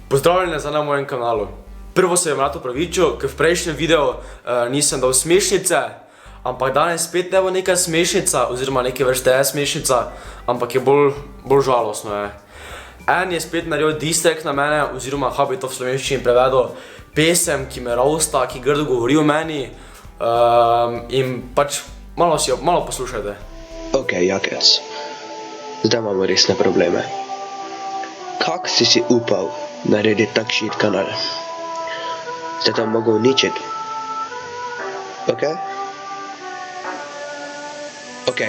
Pozdravljene na mojem kanalu. Prvo se vam rad opravičil, ker v prejšnjem videu nisem dal smešnice, ampak danes spet ne bo neka smešnica, oziroma neke vrste je smešnica, ampak je bolj žalostno. En je spet naredil diss-track na mene, oziroma kako bi to v slovenščini prevedel, pesem, ki me roasta, ki grdo govori o meni, in pač malo poslušajte. Ok, Jakec, zdaj imamo resne probleme. Kak si upal narediti tak shit kanal? Zdaj tam mogo uničiti. Ok? Ok.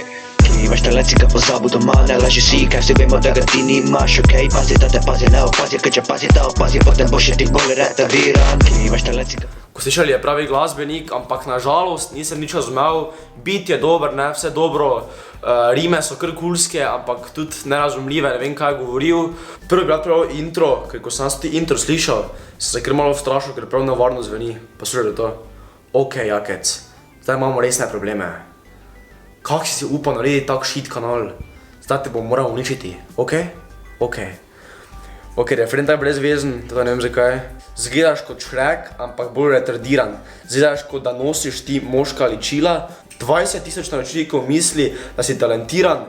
Imaš talecika pozabu doma, ne laži si, kaj vsi vemo, da ga ti nimaš. Ok, pazi, da te pazi, ne opazi, ker če pazi, da opazi, potem boš še ti bolj retardiran. Imaš talecika. Ko slišali je pravi glasbenik, ampak nažalost nisem nič razumel. Beat je dober, ne, vse dobro, rime so kar kulske, ampak tudi nerazumljive, ne vem kaj je govoril. Prvo bi rad prav intro, ker ko sem ti intro slišal, sem se kar malo vstrašil, ker prav nevarno zveni. Poslušajte to. Ok, Jakec, zdaj imamo resne probleme. Kak si upal narediti tak shit kanal? Zdaj te bom moral uničiti, ok? Ok. Ok, refren tak brezvezen, teda ne vem zakaj. Zgledaš kot Shrek, ampak bolj retardiran. Zgledaš kot da nosiš ti moška ličila. 20.000 naročnikov misli, da si talentiran.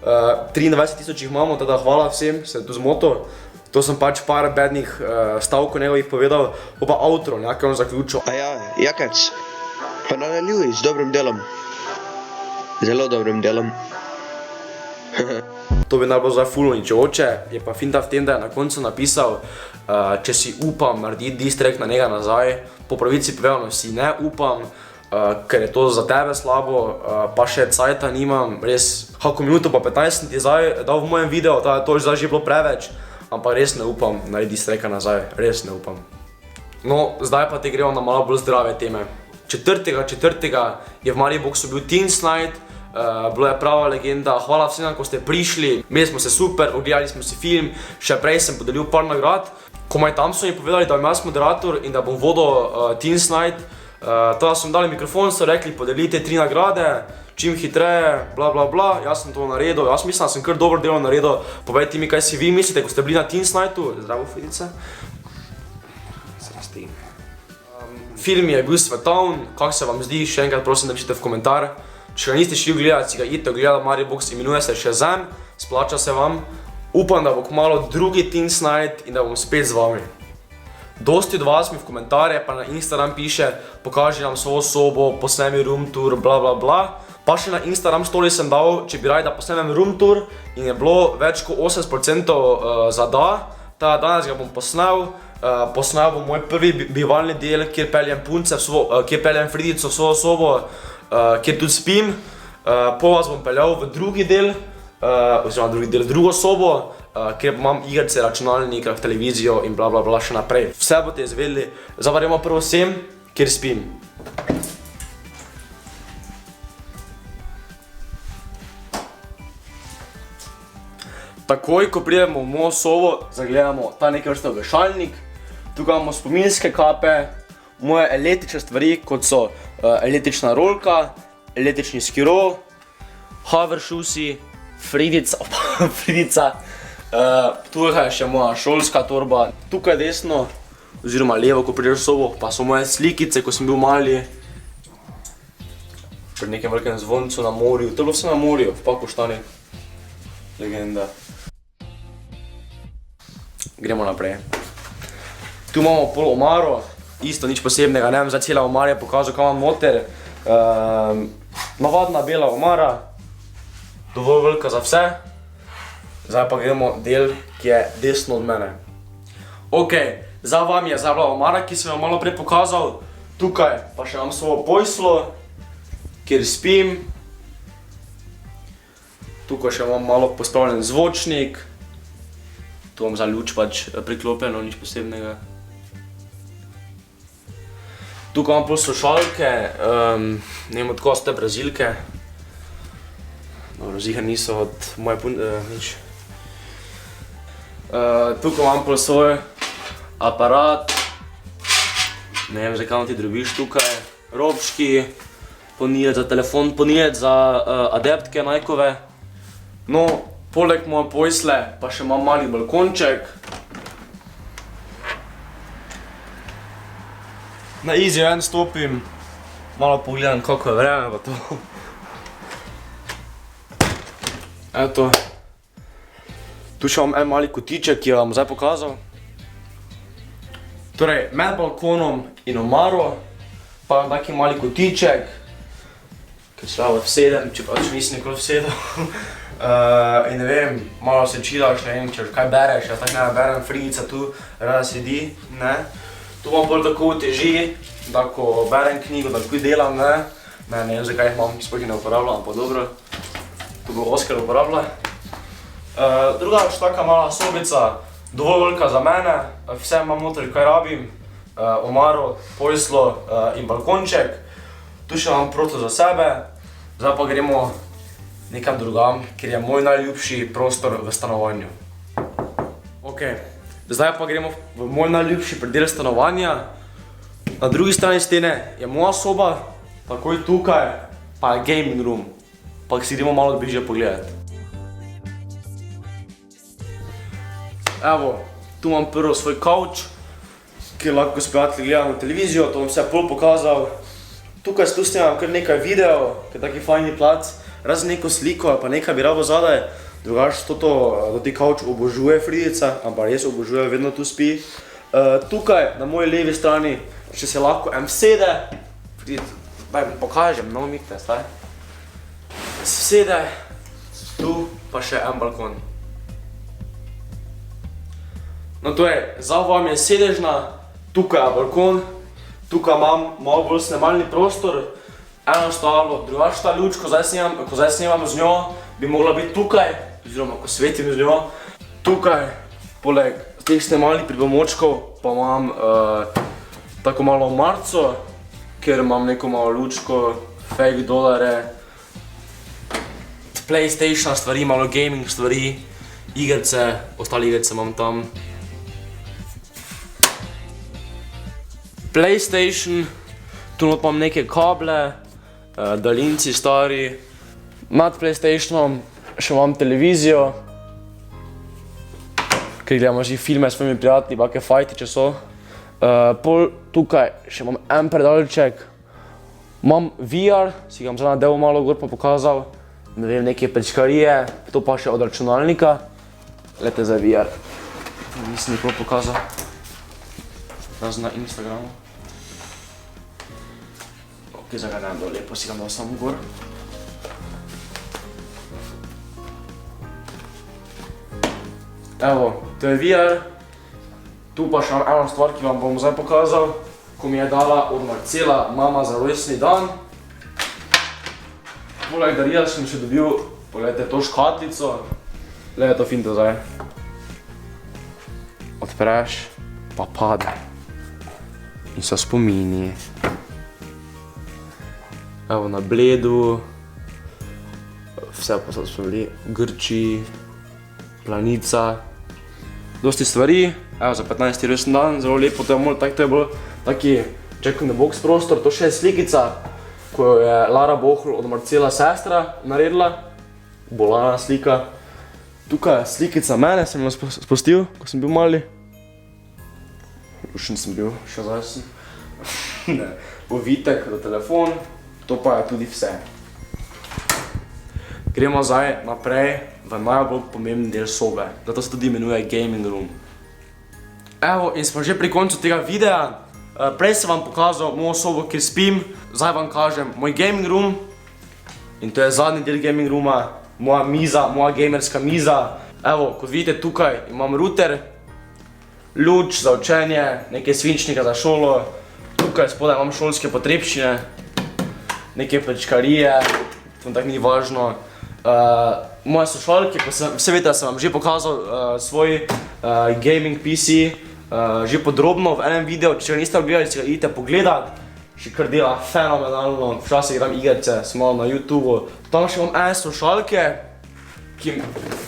23.000 jih imamo, teda hvala vsem, se je tu zmotil. To sem pač par bednih stavkov njegovih povedal. Pa outro, nekaj on zaključil. A ja, Jakec, pa nadaljuj z dobrim delom. Zelo dobrim delom. To bi najbolj zdaj ful uničujoče, je pa finta v tem, da je na koncu napisal, če si upam narediti diss-track na njega nazaj. Po pravici povedano si ne upam, ker je to za tebe slabo, pa še cajta nimam, res. Kako minuto pa 15 sem ti zdaj dal v mojem videu, to je zdaj že bilo preveč, ampak res ne upam narediti diss-tracka nazaj, res ne upam. No, zdaj pa te gremo na malo bolj zdrave teme. 4. je v Mariboxu bil Teens Night, bilo je prava legenda, hvala vsem, ko ste prišli, imeli smo se super, ogledali smo si film, še prej sem podelil par nagrad. Komaj tam so mi povedali, da bom jaz moderator in da bom vodil Teens Night, teda so mi dali mikrofon, so rekli, podelite 3 nagrade, čim hitreje, bla bla bla, jaz sem to naredil, jaz mislim, da sem kar dobro delo naredil. Povejte mi, kaj si vi mislite, ko ste bili na Teens Nightu, zdravo Fridice. Film je bil svetovn, kak se vam zdi, še enkrat prosim, da pišite v komentar. Če ga niste šli gledati, si ga idite ogledati, Maribox imenuje se Shazam, splača se vam. Upam, da bo kmalu drugi Teens Night in da bom spet z vami. Dosti od vas mi v komentarje pa na Instagram piše, pokaži nam svojo sobo, posnemi room tour, bla bla bla. Pa še na Instagram story sem dal, če bi radi, da posnemem room tour in je bilo več kot 80% za da. Danes ga bom posnel. Posnel bom moj prvi bivalni del, kjer peljem punce, kjer peljem Fridico v svojo sobo, kjer tudi spim. Po vas bom peljal v drugi del, oziroma v drugo sobo, kjer imam igrice, računalnik, televizijo in bla bla bla še naprej. Vse boste izvedeli, zdaj pa gremo prvo sem, kjer spim. Takoj, ko pridemo v mojo sobo, zagledamo ta nekaj vrste obešalnik. Tukaj imamo spominske kape, moje električne stvari, kot so električna rolka, električni skiro, hoveršusi, Fridica. Tukaj je še moja šolska torba. Tukaj desno, oziroma levo, ko prideš v sobo, pa so moje slikice, ko sem bil mali. Pri nekem velikem zvoncu na morju, to je bilo vse na morju, v Pakoštani. Legenda. Gremo naprej. Tu imamo pol omaro, isto nič posebnega, ne vem, zdaj cela omara je pokazal, kaj imam noter. Navadna bela omara, dovolj velika za vse. Zdaj pa gremo del, ki je desno od mene. Ok, za vam je zdaj bila omara, ki sem jo malo prej pokazal. Tukaj pa še imam svojo poslo, kjer spim. Tukaj še imam malo pospravljen zvočnik. Tu imam za luč pač priklopljeno, nič posebnega. Tukaj imam pol slušalke, ne vem od koga so te brazilke. Dobro, ziher niso od moje nič. Tukaj imam pol svoj aparat. Ne vem, zakaj ti drobiš tukaj. Robčki, ponijec za telefon, ponijec za adeptke Nikeove. No, poleg moje posle pa še imam mali balkonček. Na easy ven stopim, malo pogledam, kako je vreme pa to. Eto. Tu še imam en mali kotiček, ki vam zdaj pokazal. Torej, med balkonom in omaro, pa imam taki mali kotiček, ki se lahko vsedem, če pač nisem nikoli vsedel. In ne vem, malo se čilaš, ne vem, če kaj bereš, jaz tako ne berem, frigica tu rada sedi, ne. Tu imam bolj tako uteži, da ko berem knjigo, da ko delam, ne. Ne vem, zakaj jih imam, sploh ne uporabljam, pa dobro. Tu bo Oskar uporabljal. Drugač, taka mala sobica, dovolj velika za mene, vse imam noter, kaj rabim, omaro, poslo in balkonček. Tu še imam prostor za sebe, zdaj pa gremo nekam drugam, ker je moj najljubši prostor v stanovanju. Ok, zdaj pa gremo v moj najljubši predel stanovanja. Na drugi strani stene je moja soba, takoj tukaj pa je gaming room, pa si gremo malo bližje pogledati. Evo, tu imam prvo svoj kavč, kjer lahko s prijatelji gledamo televizijo, to bom vse pol pokazal. Tukaj tu snemam kar nekaj videov, ker je taki fajni plac, razen neko sliko ali pa nekaj bi rabo zadaj. Drugač to ti kavč obožuje Fridica, ampak res obožuje, vedno tu spi. Tukaj na moji levi strani še se lahko vsede. Fridic, pokažem, no mikte, staj. Vsede, tu pa še en balkon. No to je, za vam je sedežna, tukaj je balkon, tukaj imam malo bolj snemalni prostor, eno štalo, drugač ta luč, ko zdaj snemam z njo, bi mogla biti tukaj, oziroma ko svetim z njo. Tukaj, poleg teh snemalnih pripomočkov, pa imam tako malo omarico, kjer imam neko malo lučko, fake dolare, PlayStation stvari, malo gaming stvari, igrice, ostale igrice imam tam. PlayStation, tu not imam neke kable, daljinci stari. Nad PlayStationom še imam televizijo, ker gledamo že filme s svojimi prijatelji, bake fajti, če so. Pol tukaj še imam en predalček, imam VR, si ga bom zdaj nadeval malo gor pa pokazal. Ne vem, neke prečkarije, to pa še od računalnika. Glejte za VR, nisem nikoli pokazal. Razen na Instagramu. Ok, zdaj ga dajem dol, lepo si ga dal samo gor. Evo, to je VR. Tu pa še imam eno stvar, ki vam bom zdaj pokazal, ko mi je dala od Marcela mama za rojstni dan. Poleg darila sem še dobil, pogledajte, to škatlico. Glejte, to finto zdaj. Odpreš, pa pade. In so spomini. Evo, na Bledu. Vse pa so spomini. Grči, Planica. Dosti stvari. Evo, za 15. rojstni dan, zelo lepo, to je bolj taki Jack in the Box prostor. To še je slikica, ko je Lara Bohl od Marcela sestra naredila. Bolana slika. Tukaj je slikica mene, sem jo spustil, ko sem bil mali. Lušen sem bil, še zdaj sem. Ovitek za telefon, to pa je tudi vse. Gremo zdaj naprej v najbolj pomembni del sobe, zato se tudi imenuje gaming room. Evo, in smo že pri koncu tega videa. Prej sem vam pokazal mojo sobo, kjer spim, zdaj vam kažem moj gaming room. In to je zadnji del gaming rooma, moja miza, moja gamerska miza. Evo, kot vidite tukaj imam router, luč za učenje, nekaj svinčnika za šolo. Tukaj spodaj imam šolske potrebščine, neke prečkarije, to tako ni važno. Moje slušalke, vse veste, da sem vam že pokazal svoj gaming PC, že podrobno v enem videu, če ga niste ogledali, si ga idite pogledat. Še kar dela fenomenalno, včasih igram igrice, sem malo na YouTubeu. Tam še imam ene slušalke, ki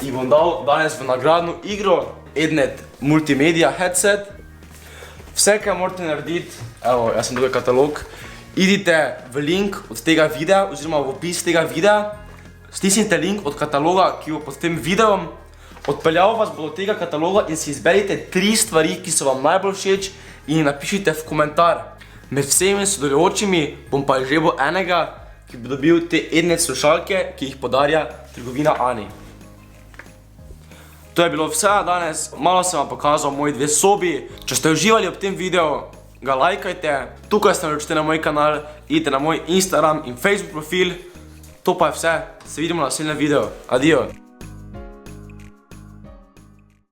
jih bom dal danes v nagradno igro, Ednet Multimedia headset. Vse, kaj morate narediti, evo, jaz sem tukaj katalog, idite v link od tega videa, oziroma v opis tega videa, stisnite link od kataloga, ki bo pod tem videom, odpeljal vas bo do tega kataloga in si izberite 3 stvari, ki so vam najbolj všeč in jih napišite v komentar. Med vsemi sodelujočimi bom pa izžrebal enega, ki bi dobil te Ednet slušalke, ki jih podarja trgovina Ani. To je bilo vse danes, malo sem vam pokazal moji dve sobi. Če ste uživali ob tem videu, ga lajkajte, tukaj ste naročite na moj kanal, idite na moj Instagram in Facebook profil. To pa je vse, se vidimo na naslednjem videu. Adijo!